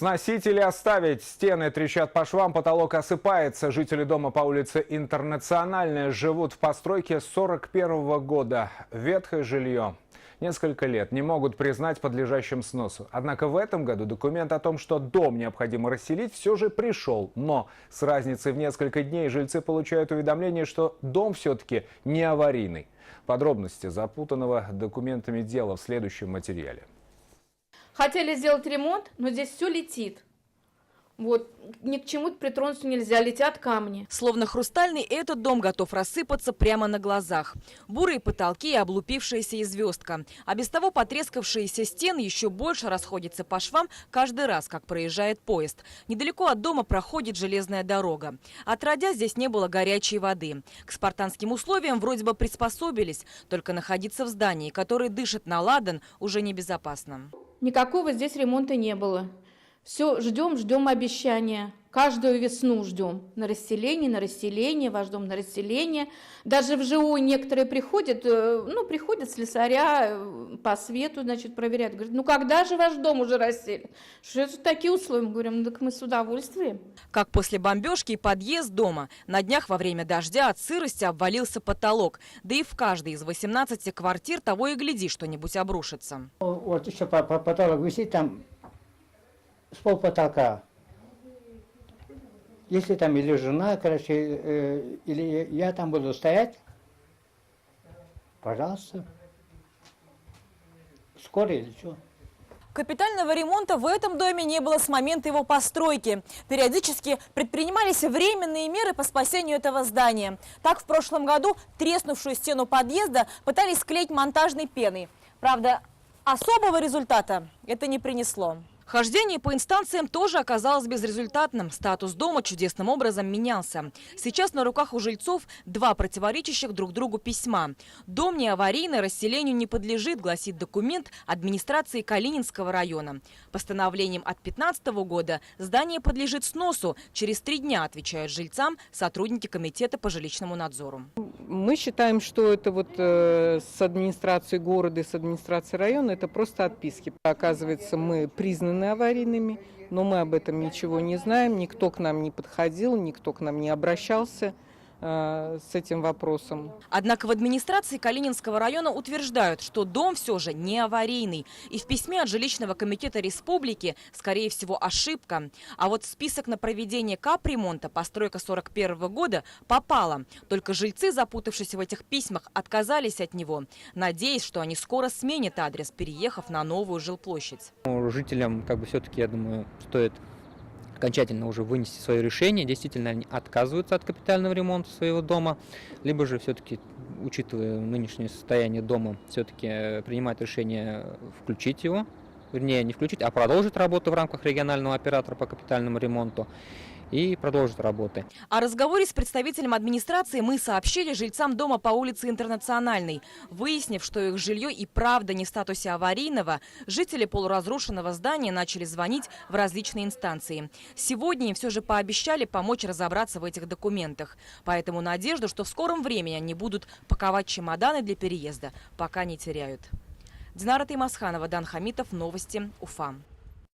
Сносить или оставить? Стены трещат по швам, потолок осыпается. Жители дома по улице Интернациональная живут в постройке 41-го года. Ветхое жилье несколько лет не могут признать подлежащим сносу. Однако в этом году документ о том, что дом необходимо расселить, все же пришел. Но с разницей в несколько дней жильцы получают уведомление, что дом все-таки не аварийный. Подробности запутанного документами дела в следующем материале. Хотели сделать ремонт, но здесь все летит. Вот, ни к чему притронуться нельзя, летят камни. Словно хрустальный, этот дом готов рассыпаться прямо на глазах. Бурые потолки и облупившаяся звездка. А без того потрескавшиеся стены еще больше расходятся по швам каждый раз, как проезжает поезд. Недалеко от дома проходит железная дорога. Отродясь, здесь не было горячей воды. К спартанским условиям вроде бы приспособились, только находиться в здании, которое дышит на ладан, уже небезопасно. Никакого здесь ремонта не было. Все, ждем обещания. Каждую весну ждем. На расселение, ваш дом на расселение. Даже в ЖО некоторые приходят, приходят слесаря по свету, значит, проверяют. Говорят, когда же ваш дом уже расселен? Что это такие условия? Мы говорим, так мы с удовольствием. Как после бомбежки и подъезд дома. На днях во время дождя от сырости обвалился потолок. Да и в каждой из 18 квартир того и гляди, что-нибудь обрушится. Вот еще потолок висит там с полпотолка. Если там или жена, или я там буду стоять, пожалуйста. Скоро или что? Капитального ремонта в этом доме не было с момента его постройки. Периодически предпринимались временные меры по спасению этого здания. Так, в прошлом году треснувшую стену подъезда пытались склеить монтажной пеной. Правда, особого результата это не принесло. Хождение по инстанциям тоже оказалось безрезультатным. Статус дома чудесным образом менялся. Сейчас на руках у жильцов два противоречащих друг другу письма. Дом не аварийный, расселению не подлежит, гласит документ администрации Калининского района. Постановлением от 2015 года здание подлежит сносу. Через 3 дня, отвечают жильцам сотрудники комитета по жилищному надзору. Мы считаем, что это с администрацией города и с администрацией района это просто отписки. Оказывается, мы признаны аварийными, но мы об этом ничего не знаем, никто к нам не подходил, никто к нам не обращался с этим вопросом. Однако в администрации Калининского района утверждают, что дом все же не аварийный. И в письме от жилищного комитета республики, скорее всего, ошибка. А вот в список на проведение капремонта постройка 41-го года попала. Только жильцы, запутавшись в этих письмах, отказались от него, надеясь, что они скоро сменят адрес, переехав на новую жилплощадь. Жителям, все-таки, я думаю, стоит окончательно уже вынести свое решение, действительно они отказываются от капитального ремонта своего дома, либо же все-таки, учитывая нынешнее состояние дома, все-таки принимать решение включить его, вернее не включить, а продолжить работу в рамках регионального оператора по капитальному ремонту и продолжить работы. О разговоре с представителем администрации мы сообщили жильцам дома по улице Интернациональной. Выяснив, что их жилье и правда не в статусе аварийного, жители полуразрушенного здания начали звонить в различные инстанции. Сегодня им все же пообещали помочь разобраться в этих документах. Поэтому надежду, что в скором времени они будут паковать чемоданы для переезда, пока не теряют. Динара Таймасханова, Дан Хамитов, новости, Уфа.